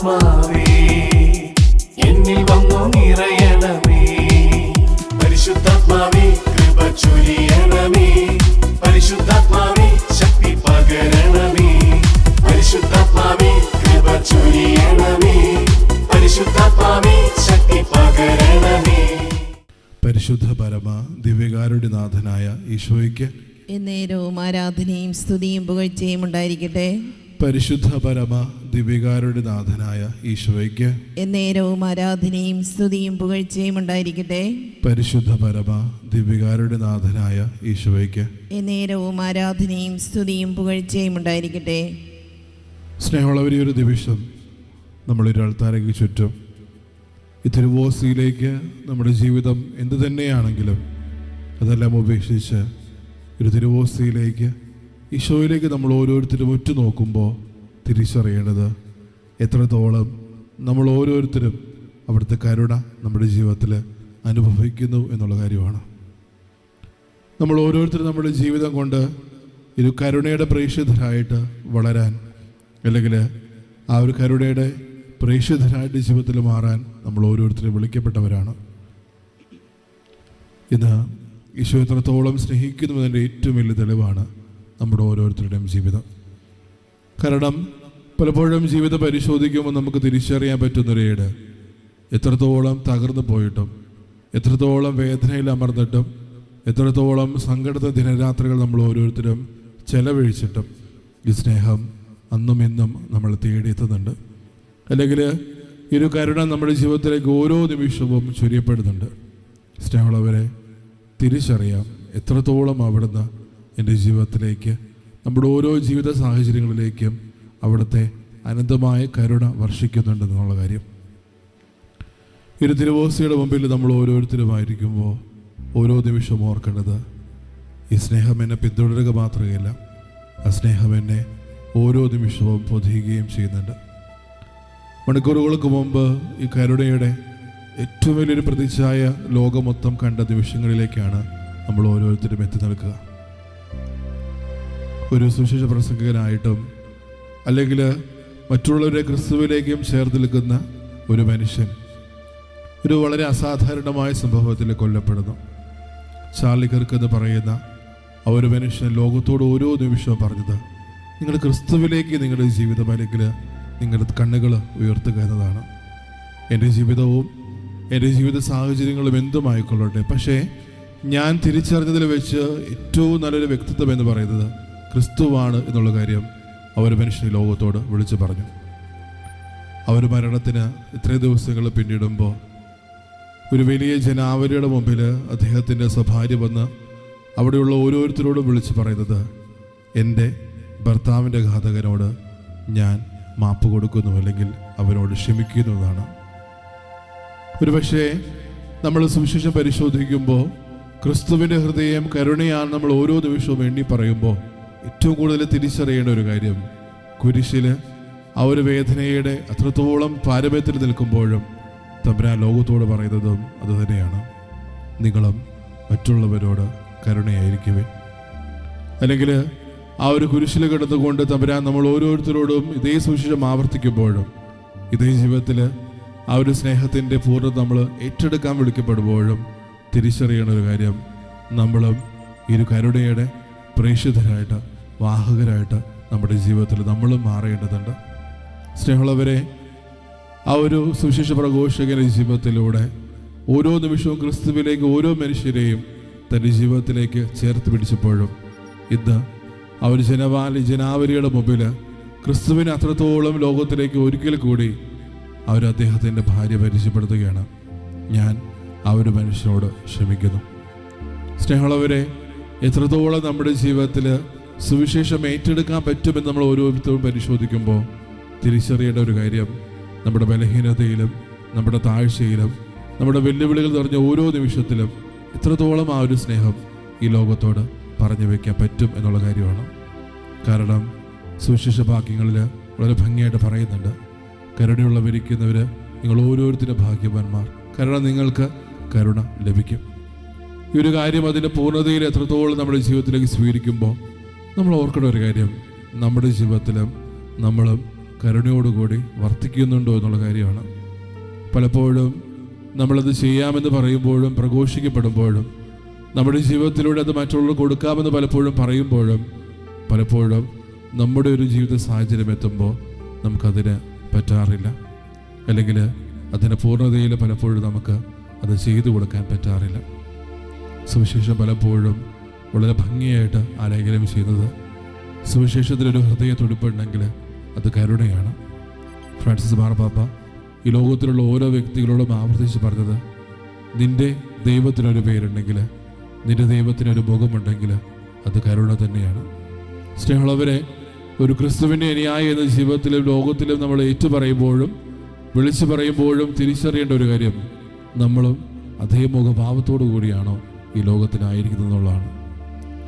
പരിശുദ്ധാത്മാവേ എന്നിൽ വന്നു നിറയണമേ. പരിശുദ്ധാത്മാവേ കൃപ ചൊരിയണമേ. പരിശുദ്ധാത്മാവേ ശക്തി പകരണമേ. പരിശുദ്ധാത്മാവേ കൃപ ചൊരിയണമേ. പരിശുദ്ധാത്മാവേ ശക്തി പകരണമേ. പരിശുദ്ധ പരമ ദിവ്യകാരുടെ നാഥനായ ഈശോയ്ക്ക് എന്നേരവും ആരാധനയും സ്തുതിയും പുകഴ്ചയും ഉണ്ടായിരിക്കട്ടെ. പരിശുദ്ധ പരമ ദിവ്യകാരുടെ നാഥനായ ഈശോയ്ക്ക് എന്നേരവും ആരാധനയും സ്തുതിയും പുകഴ്ചയും ഉണ്ടായിരിക്കട്ടെ. പരിശുദ്ധ പരമ ദിവ്യകാരുടെ നാഥനായ ഈശോയ്ക്ക് എന്നേരവും ആരാധനയും സ്തുതിയും പുകഴ്ചയും ഉണ്ടായിരിക്കട്ടെ. സ്നേഹമുള്ളവരെ, ഒരു നിമിഷം നമ്മളൊരു ആൾത്താരയ്ക്ക് ചുറ്റും ഈ തിരുവോസിയിലേക്ക് നമ്മുടെ ജീവിതം എന്തു തന്നെയാണെങ്കിലും അതെല്ലാം ഉപേക്ഷിച്ച് ഒരു തിരുവോസിയിലേക്ക് ഈശോയിലേക്ക് നമ്മൾ ഓരോരുത്തരും ഉറ്റുനോക്കുമ്പോൾ തിരിച്ചറിയേണ്ടത് എത്രത്തോളം നമ്മൾ ഓരോരുത്തരും അവിടുത്തെ കരുണ നമ്മുടെ ജീവിതത്തിൽ അനുഭവിക്കുന്നു എന്നുള്ള കാര്യമാണ്. നമ്മൾ ഓരോരുത്തരും നമ്മുടെ ജീവിതം കൊണ്ട് ഒരു കരുണയുടെ പ്രേക്ഷിതരായിട്ട് വളരാൻ, അല്ലെങ്കിൽ ആ ഒരു കരുണയുടെ പ്രേക്ഷിതരായിട്ട് ജീവിതത്തിൽ മാറാൻ നമ്മൾ ഓരോരുത്തരും വിളിക്കപ്പെട്ടവരാണ്. ഇന്ന് ഈശോ എത്രത്തോളം സ്നേഹിക്കുന്നതിൻ്റെ ഏറ്റവും വലിയ തെളിവാണ് നമ്മുടെ ഓരോരുത്തരുടെയും ജീവിതം. കാരണം പലപ്പോഴും ജീവിതം പരിശോധിക്കുമ്പോൾ നമുക്ക് തിരിച്ചറിയാൻ പറ്റുന്നൊരേട് എത്രത്തോളം തകർന്നു പോയിട്ടും, എത്രത്തോളം വേദനയിൽ അമർന്നിട്ടും, എത്രത്തോളം സങ്കടത്തെ ദിനരാത്രികൾ നമ്മൾ ഓരോരുത്തരും ചെലവഴിച്ചിട്ടും ഈ സ്നേഹം അന്നും ഇന്നും നമ്മൾ തേടിയെത്തുന്നുണ്ട്. അല്ലെങ്കിൽ ഈ ഒരു കരുണ നമ്മുടെ ജീവിതത്തിലേക്ക് ഓരോ നിമിഷവും ചൊരിയപ്പെടുന്നുണ്ട്. സ്നേഹമുള്ളവരെ, തിരിച്ചറിയാം എത്രത്തോളം അവിടുന്ന് എൻ്റെ ജീവിതത്തിലേക്ക്, നമ്മുടെ ഓരോ ജീവിത സാഹചര്യങ്ങളിലേക്കും അവിടുത്തെ അനന്തമായ കരുണ വർഷിക്കുന്നുണ്ടെന്നുള്ള കാര്യം. ഈ ഒരു തിരുവോസിയുടെ മുമ്പിൽ നമ്മൾ ഓരോരുത്തരുമായിരിക്കുമ്പോൾ ഓരോ നിമിഷവും ഓർക്കേണ്ടത് ഈ സ്നേഹം എന്നെ പിന്തുടരുക മാത്രമല്ല, ആ സ്നേഹം എന്നെ ഓരോ നിമിഷവും പൊതിയുകയും ചെയ്യുന്നുണ്ട്. മണിക്കൂറുകൾക്ക് മുമ്പ് ഈ കരുണയുടെ ഏറ്റവും വലിയൊരു പ്രതിച്ഛായ ലോകം മൊത്തം കണ്ട നിമിഷങ്ങളിലേക്കാണ് നമ്മൾ ഓരോരുത്തരും എത്തി നിൽക്കുക. ഒരു സുവിശേഷ പ്രസംഗകനായിട്ടും അല്ലെങ്കിൽ മറ്റുള്ളവരെ ക്രിസ്തുവിലേക്കും ചേർത്ത് നിൽക്കുന്ന ഒരു മനുഷ്യൻ ഒരു വളരെ അസാധാരണമായ സംഭവത്തിൽ കൊല്ലപ്പെടുന്നു. ചാർലി കിർക്ക് എന്ന് പറയുന്ന ആ ഒരു മനുഷ്യൻ ലോകത്തോട് ഓരോ നിമിഷവും പറഞ്ഞത്, നിങ്ങൾ ക്രിസ്തുവിലേക്ക് നിങ്ങളുടെ ജീവിതം അല്ലെങ്കിൽ നിങ്ങളുടെ കണ്ണുകൾ ഉയർത്തുക എന്നതാണ്. എൻ്റെ ജീവിതവും എൻ്റെ ജീവിത സാഹചര്യങ്ങളും എന്തുമായിക്കൊള്ളട്ടെ, പക്ഷേ ഞാൻ തിരിച്ചറിഞ്ഞതിൽ വെച്ച് ഏറ്റവും നല്ലൊരു വ്യക്തിത്വം എന്ന് പറയുന്നത് ക്രിസ്തുവാണ് എന്നുള്ള കാര്യം അവർ മനുഷ്യൻ ലോകത്തോട് വിളിച്ചു പറഞ്ഞു. അവർ മരണത്തിന് ഇത്രയും ദിവസങ്ങൾ പിന്നിടുമ്പോൾ ഒരു വലിയ ജനാവലിയുടെ മുമ്പിൽ അദ്ദേഹത്തിൻ്റെ സ്വഭാര്യ വന്ന് അവിടെയുള്ള ഓരോരുത്തരോടും വിളിച്ചു പറയുന്നത്, എൻ്റെ ഭർത്താവിൻ്റെ ഘാതകനോട് ഞാൻ മാപ്പ് കൊടുക്കുന്നു, അല്ലെങ്കിൽ അവനോട് ക്ഷമിക്കുന്നു എന്നാണ്. ഒരുപക്ഷെ നമ്മൾ സുവിശേഷം പരിശോധിക്കുമ്പോൾ ക്രിസ്തുവിൻ്റെ ഹൃദയം കരുണയാണ് നമ്മൾ ഓരോ നിമിഷവും എണ്ണി പറയുമ്പോൾ ഏറ്റവും കൂടുതൽ തിരിച്ചറിയേണ്ട ഒരു കാര്യം, കുരിശിൽ ആ ഒരു വേദനയുടെ അത്രത്തോളം പാരമ്യത്തിൽ നിൽക്കുമ്പോഴും തമ്പുരാൻ ലോകത്തോട് പറയുന്നതും അതുതന്നെയാണ്, നിങ്ങളും മറ്റുള്ളവരോട് കരുണയായിരിക്കുവേ. അല്ലെങ്കിൽ ആ ഒരു കുരിശിൽ കിടന്നുകൊണ്ട് തമ്പുരാൻ നമ്മൾ ഓരോരുത്തരോടും ഇതേ സുവിശേഷം ആവർത്തിക്കുമ്പോഴും ഇതേ ജീവിതത്തിൽ ആ ഒരു സ്നേഹത്തിൻ്റെ പൂർണ്ണത നമ്മൾ ഏറ്റെടുക്കാൻ വിളിക്കപ്പെടുമ്പോഴും തിരിച്ചറിയണ ഒരു കാര്യം, നമ്മളും ഈ ഒരു കരുണയുടെ പ്രേക്ഷിതരായിട്ട്, വാഹകരായിട്ട് നമ്മുടെ ജീവിതത്തിൽ നമ്മളും മാറേണ്ടതുണ്ട്. സ്നേഹമുള്ളവരെ, ആ ഒരു സുവിശേഷ പ്രഘോഷകന്റെ ജീവിതത്തിലൂടെ ഓരോ നിമിഷവും ക്രിസ്തുവിലേക്ക് ഓരോ മനുഷ്യരെയും തൻ്റെ ജീവിതത്തിലേക്ക് ചേർത്ത് പിടിച്ചപ്പോഴും ഇന്ന് ആ ഒരു ജനാവലിയുടെ മുമ്പിൽ ക്രിസ്തുവിനെ അത്രത്തോളം ലോകത്തിലേക്ക് ഒരിക്കൽ കൂടി അവർ അദ്ദേഹത്തിൻ്റെ ഭാര്യ പരിചയപ്പെടുത്തുകയാണ്, ഞാൻ ആ ഒരു മനുഷ്യനോട് ക്ഷമിക്കുന്നു. സ്നേഹമുള്ളവരെ, എത്രത്തോളം നമ്മുടെ ജീവിതത്തിൽ സുവിശേഷം ഏറ്റെടുക്കാൻ പറ്റുമെന്ന് നമ്മൾ ഓരോരുത്തരും പരിശോധിക്കുമ്പോൾ തിരിച്ചറിയേണ്ട ഒരു കാര്യം, നമ്മുടെ ബലഹീനതയിലും നമ്മുടെ താഴ്ചയിലും നമ്മുടെ വെല്ലുവിളികൾ നിറഞ്ഞ ഓരോ നിമിഷത്തിലും എത്രത്തോളം ആ ഒരു സ്നേഹം ഈ ലോകത്തോട് പറഞ്ഞു വയ്ക്കാൻ പറ്റും എന്നുള്ള കാര്യമാണ്. കാരണം സുവിശേഷ വാക്യങ്ങളിൽ വളരെ ഭംഗിയായിട്ട് പറയുന്നുണ്ട്, കരുണയുള്ളവരിക്കുന്നവർ നിങ്ങൾ ഓരോരുത്തരും ഭാഗ്യവാന്മാർ, കാരണം നിങ്ങൾക്ക് കരുണ ലഭിക്കും. ഈ ഒരു കാര്യം അതിൻ്റെ പൂർണ്ണതയിൽ എത്രത്തോളം നമ്മുടെ ജീവിതത്തിലേക്ക് സ്വീകരിക്കുമ്പോൾ നമ്മൾ ഓർക്കേണ്ട ഒരു കാര്യം, നമ്മുടെ ജീവിതത്തിലും നമ്മളും കരുണയോടുകൂടി വർത്തിക്കുന്നുണ്ടോ എന്നുള്ള കാര്യമാണ്. പലപ്പോഴും നമ്മളത് ചെയ്യാമെന്ന് പറയുമ്പോഴും പ്രഘോഷിക്കപ്പെടുമ്പോഴും നമ്മുടെ ജീവിതത്തിലൂടെ അത് മറ്റുള്ളവർ കൊടുക്കാമെന്ന് പലപ്പോഴും പലപ്പോഴും നമ്മുടെ ഒരു ജീവിത സാഹചര്യം എത്തുമ്പോൾ നമുക്കതിന് പറ്റാറില്ല, അല്ലെങ്കിൽ അതിൻ്റെ പൂർണ്ണതയിൽ പലപ്പോഴും നമുക്ക് അത് ചെയ്തു കൊടുക്കാൻ പറ്റാറില്ല. സുവിശേഷം പലപ്പോഴും വളരെ ഭംഗിയായിട്ട് ആലേഖനം ചെയ്യുന്നത് സുവിശേഷത്തിലൊരു ഹൃദയ തുടിപ്പുണ്ടെങ്കിൽ അത് കരുണയാണ്. ഫ്രാൻസിസ് മാർപ്പാപ്പ ഈ ലോകത്തിലുള്ള ഓരോ വ്യക്തികളോടും ആവർത്തിച്ച് പറഞ്ഞത്, നിന്റെ ദൈവത്തിനൊരു പേരുണ്ടെങ്കിൽ, നിന്റെ ദൈവത്തിനൊരു മുഖമുണ്ടെങ്കിൽ അത് കരുണ തന്നെയാണ്. സ്നേഹമുള്ളവരെ, ഒരു ക്രിസ്തുവിൻ്റെ അനുയായി എന്ന ജീവിതത്തിലും ലോകത്തിലും നമ്മൾ ഏറ്റുപറയുമ്പോഴും വിളിച്ചു പറയുമ്പോഴും തിരിച്ചറിയേണ്ട ഒരു കാര്യം, നമ്മളും അതേ മുഖഭാവത്തോടു കൂടിയാണോ ഈ ലോകത്തിനായിരിക്കുന്നത് എന്നുള്ളതാണ്.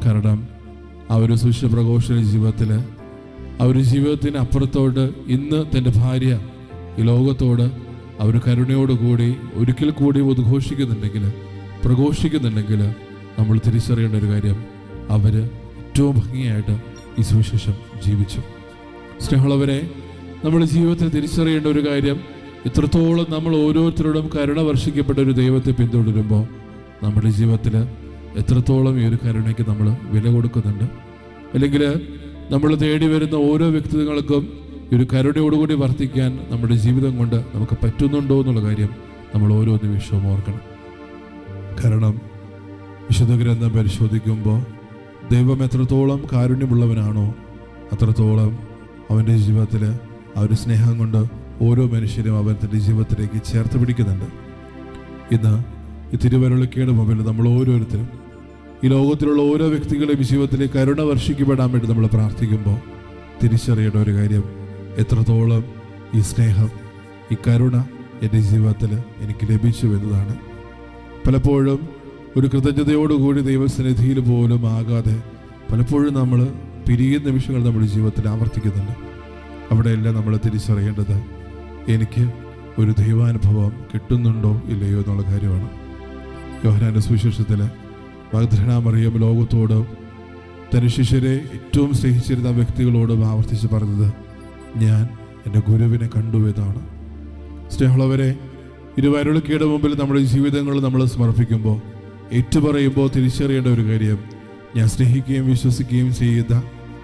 കാരണം ആ ഒരു സുവിശേഷ പ്രഘോഷണ ജീവിതത്തിൽ ആ ഒരു ജീവിതത്തിന് അപ്പുറത്തോട്ട് ഇന്ന് തൻ്റെ ഭാര്യ ഈ ലോകത്തോട് അവർ കരുണയോടുകൂടി ഒരിക്കൽ കൂടി പ്രഘോഷിക്കുന്നുണ്ടെങ്കിൽ നമ്മൾ തിരിച്ചറിയേണ്ട ഒരു കാര്യം, അവർ ഏറ്റവും ഭംഗിയായിട്ട് ഈ സുവിശേഷം ജീവിച്ചു. സ്നേഹമുള്ളവരെ, നമ്മുടെ ജീവിതത്തിൽ തിരിച്ചറിയേണ്ട ഒരു കാര്യം, ഇത്രത്തോളം നമ്മൾ ഓരോരുത്തരോടും കരുണ വർഷിക്കപ്പെട്ട ഒരു ദൈവത്തെ പിന്തുടരുമ്പോൾ നമ്മുടെ ജീവിതത്തിൽ എത്രത്തോളം ഈ ഒരു കരുണയ്ക്ക് നമ്മൾ വില കൊടുക്കുന്നുണ്ട്, അല്ലെങ്കിൽ നമ്മൾ തേടി വരുന്ന ഓരോ വ്യക്തികൾക്കും ഈ ഒരു കരുണയോടുകൂടി വർത്തിക്കാൻ നമ്മുടെ ജീവിതം കൊണ്ട് നമുക്ക് പറ്റുന്നുണ്ടോ എന്നുള്ള കാര്യം നമ്മൾ ഓരോ നിമിഷവും ഓർക്കണം. കാരണം വിശുദ്ധ ഗ്രന്ഥം പരിശോധിക്കുമ്പോൾ ദൈവം എത്രത്തോളം കാരുണ്യമുള്ളവനാണോ അത്രത്തോളം അവൻ്റെ ജീവിതത്തിൽ ആ ഒരു സ്നേഹം കൊണ്ട് ഓരോ മനുഷ്യരും അവൻ തൻ്റെ ജീവിതത്തിലേക്ക് ചേർത്ത് പിടിക്കുന്നുണ്ട്. ഇന്ന് ഈ തിരുവരുളിക്കയുടെ മുമ്പിൽ നമ്മൾ ഓരോരുത്തരും ഈ ലോകത്തിലുള്ള ഓരോ വ്യക്തികളെയും ജീവിതത്തിലേക്ക് കരുണ വർഷിക്കപ്പെടാൻ വേണ്ടി നമ്മൾ പ്രാർത്ഥിക്കുമ്പോൾ തിരിച്ചറിയേണ്ട ഒരു കാര്യം, എത്രത്തോളം ഈ സ്നേഹം, ഈ കരുണ എൻ്റെ ജീവിതത്തിൽ എനിക്ക് ലഭിച്ചു എന്നതാണ്. പലപ്പോഴും ഒരു കൃതജ്ഞതയോടുകൂടി ദൈവസന്നിധിയിൽ പോലും ആകാതെ പലപ്പോഴും നമ്മൾ പിരിയുന്ന നിമിഷങ്ങൾ നമ്മുടെ ജീവിതത്തിൽ ആവർത്തിക്കുന്നുണ്ട്. അവിടെയെല്ലാം നമ്മൾ തിരിച്ചറിയേണ്ടത്, എനിക്ക് ഒരു ദൈവാനുഭവം കിട്ടുന്നുണ്ടോ ഇല്ലയോ എന്നുള്ള കാര്യമാണ്. യോഹന്നാന്റെ സുവിശേഷത്തിൽ മഗ്ദലേന മറിയം ലോകത്തോട് തൻ്റെ ശിഷ്യരെ ഏറ്റവും സ്നേഹിച്ചിരുന്ന വ്യക്തികളോടും ആവർത്തിച്ച് പറഞ്ഞത്, ഞാൻ എൻ്റെ ഗുരുവിനെ കണ്ടു എന്നാണ്. സ്നേഹമുള്ളവരെ, ഇരുവരുളിക്കയുടെ മുമ്പിൽ നമ്മുടെ ജീവിതങ്ങൾ നമ്മൾ സമർപ്പിക്കുമ്പോൾ ഏറ്റുപറയുമ്പോൾ തിരിച്ചറിയേണ്ട ഒരു കാര്യം, ഞാൻ സ്നേഹിക്കുകയും വിശ്വസിക്കുകയും ചെയ്യുന്ന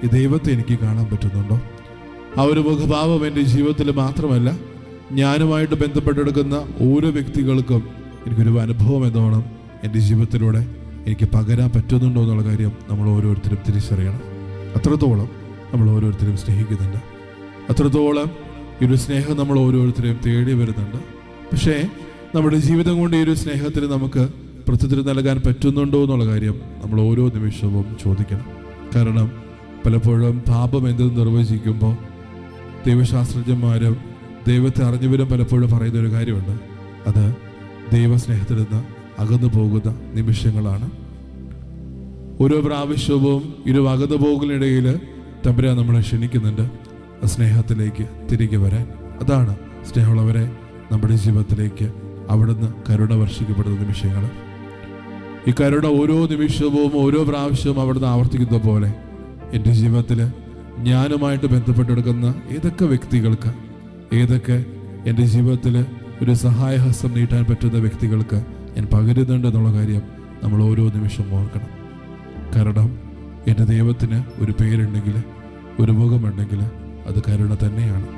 ഈ ദൈവത്തെ എനിക്ക് കാണാൻ പറ്റുന്നുണ്ടോ? ആ ഒരു മുഖഭാവം എൻ്റെ ജീവിതത്തിൽ മാത്രമല്ല, ഞാനുമായിട്ട് ബന്ധപ്പെട്ടെടുക്കുന്ന ഓരോ വ്യക്തികൾക്കും എനിക്കൊരു അനുഭവം എന്നോണം എൻ്റെ ജീവിതത്തിലൂടെ എനിക്ക് പകരാൻ പറ്റുന്നുണ്ടോ എന്നുള്ള കാര്യം നമ്മൾ ഓരോരുത്തരും തിരിച്ചറിയണം. അത്രത്തോളം നമ്മൾ ഓരോരുത്തരും സ്നേഹിക്കുന്നുണ്ട്, അത്രത്തോളം ഈ ഒരു സ്നേഹം നമ്മൾ ഓരോരുത്തരെയും തേടി വരുന്നുണ്ട്. പക്ഷേ നമ്മുടെ ജീവിതം കൊണ്ട് ഈ ഒരു സ്നേഹത്തിന് നമുക്ക് പ്രത്യുത്തരം നൽകാൻ പറ്റുന്നുണ്ടോ എന്നുള്ള കാര്യം നമ്മൾ ഓരോ നിമിഷവും ചോദിക്കണം. കാരണം പലപ്പോഴും പാപം എന്തെന്ന് നിർവചിക്കുമ്പോൾ ദൈവശാസ്ത്രജ്ഞന്മാരും ദൈവത്തെ അറിഞ്ഞവരും പലപ്പോഴും പറയുന്ന ഒരു കാര്യമുണ്ട്, അത് ദൈവസ്നേഹത്തിൽ നിന്ന് അകന്നു പോകുന്ന നിമിഷങ്ങളാണ്. ഓരോ പ്രാവശ്യവും അകന്നു പോകുന്നതിനിടയിൽ തമ്പുരാൻ നമ്മളെ ക്ഷണിക്കുന്നുണ്ട് ആ സ്നേഹത്തിലേക്ക് തിരികെ വരാൻ. അതാണ് സ്നേഹമുള്ളവരെ, നമ്മുടെ ജീവിതത്തിലേക്ക് അവിടുന്ന് കരുണ വർഷിക്കപ്പെടുന്ന നിമിഷങ്ങൾ. ഈ കരുണ ഓരോ നിമിഷവും ഓരോ പ്രാവശ്യവും അവിടുന്ന് ആവർത്തിക്കുന്ന പോലെ എൻ്റെ ജീവിതത്തിൽ ഞാനുമായിട്ട് ബന്ധപ്പെട്ടെടുക്കുന്ന ഏതൊക്കെ വ്യക്തികൾക്ക്, ഏതൊക്കെ എൻ്റെ ജീവിതത്തിൽ ഒരു സഹായഹസ്തം നീട്ടാൻ പറ്റുന്ന വ്യക്തികൾക്ക് ഞാൻ പകരുന്നുണ്ട് എന്നുള്ള കാര്യം നമ്മൾ ഓരോ നിമിഷവും ഓർക്കണം. കാരണം എൻ്റെ ദൈവത്തിന് ഒരു പേരുണ്ടെങ്കിൽ, ഒരു മുഖമുണ്ടെങ്കിൽ അത് കരുണ തന്നെയാണ്.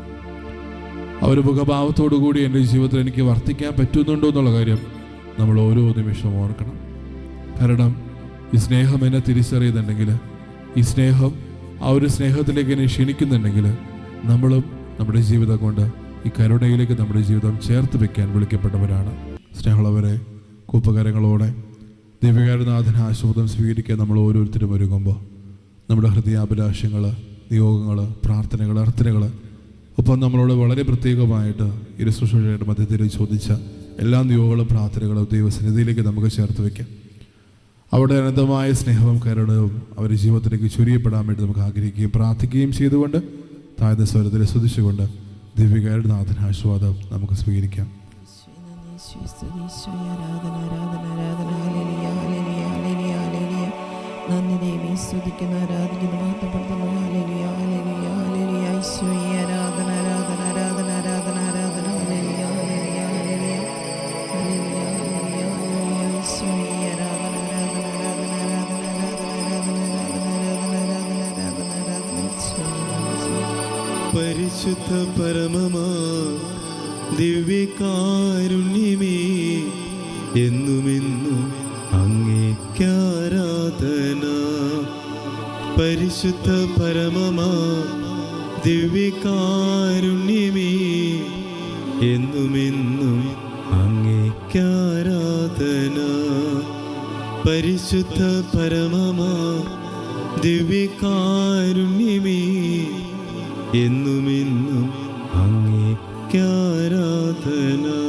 ആ ഒരു മുഖഭാവത്തോടു കൂടി എൻ്റെ ജീവിതത്തിൽ എനിക്ക് വർത്തിക്കാൻ പറ്റുന്നുണ്ടോ എന്നുള്ള കാര്യം നമ്മൾ ഓരോ നിമിഷവും ഓർക്കണം. കാരണം ഈ സ്നേഹം എന്നെ തിരിച്ചറിയുന്നുണ്ടെങ്കിൽ, ഈ സ്നേഹം ആ ഒരു സ്നേഹത്തിലേക്ക് എന്നെ ക്ഷണിക്കുന്നുണ്ടെങ്കിൽ, നമ്മളും നമ്മുടെ ജീവിതം കൊണ്ട് ഈ കരുണയിലേക്ക് നമ്മുടെ ജീവിതം ചേർത്ത് വെക്കാൻ വിളിക്കപ്പെട്ടവരാണ്. സ്നേഹമുള്ളവരെ, കൂപ്പകരങ്ങളോടെ ദിവ്യകാരുനാഥന് ആശീർവാദം സ്വീകരിക്കാൻ നമ്മൾ ഓരോരുത്തരും ഒരുങ്ങുമ്പോൾ നമ്മുടെ ഹൃദയാഭിലാഷങ്ങൾ, നിയോഗങ്ങൾ, പ്രാർത്ഥനകൾ, അർത്ഥനകൾ, ഒപ്പം നമ്മളോട് വളരെ പ്രത്യേകമായിട്ട് ഈ ശുശ്രൂഷയുടെ മധ്യത്തിൽ ചോദിച്ച എല്ലാ നിയോഗങ്ങളും പ്രാർത്ഥനകളും ദൈവസന്നിധിയിലേക്ക് നമുക്ക് ചേർത്ത് വയ്ക്കാം. അവിടെ അനന്തമായ സ്നേഹവും കരുണയും അവരുടെ ജീവിതത്തിലേക്ക് ചൊരിയപ്പെടാൻ വേണ്ടി നമുക്ക് ആഗ്രഹിക്കുകയും പ്രാർത്ഥിക്കുകയും ചെയ്തുകൊണ്ട് താഴ്ന്ന സ്വരത്തിൽ സ്തുതിച്ചുകൊണ്ട് ദിവ്യകാരുനാഥന് ആശീർവാദം നമുക്ക് സ്വീകരിക്കാം. നന്ദി ദേവി, സ്തുതിക്കുന്നു, ആരാധിക്കുന്നു, മഹത്വപ്പെടുത്തുന്നു. ഹല്ലേലൂയ, ഹല്ലേലൂയ, ഹല്ലേലൂയ. ഈശോയെ ആരാധന. പരിശുദ്ധ പരമമാ ദിവ്യകാരുണ്യമേ, എന്നുമെന്നും അങ്ങേക്കാരാധന. പരിശുദ്ധ പരമമാ ദിവ്യകാരുണ്യമേ, എന്നുമെന്നും അങ്ങേക്കാരാധന. പരിശുദ്ധ പരമമാ ദിവ്യകാരുണ്യമേ, എന്നുമെന്നും അങ്ങേക്കാരാധന.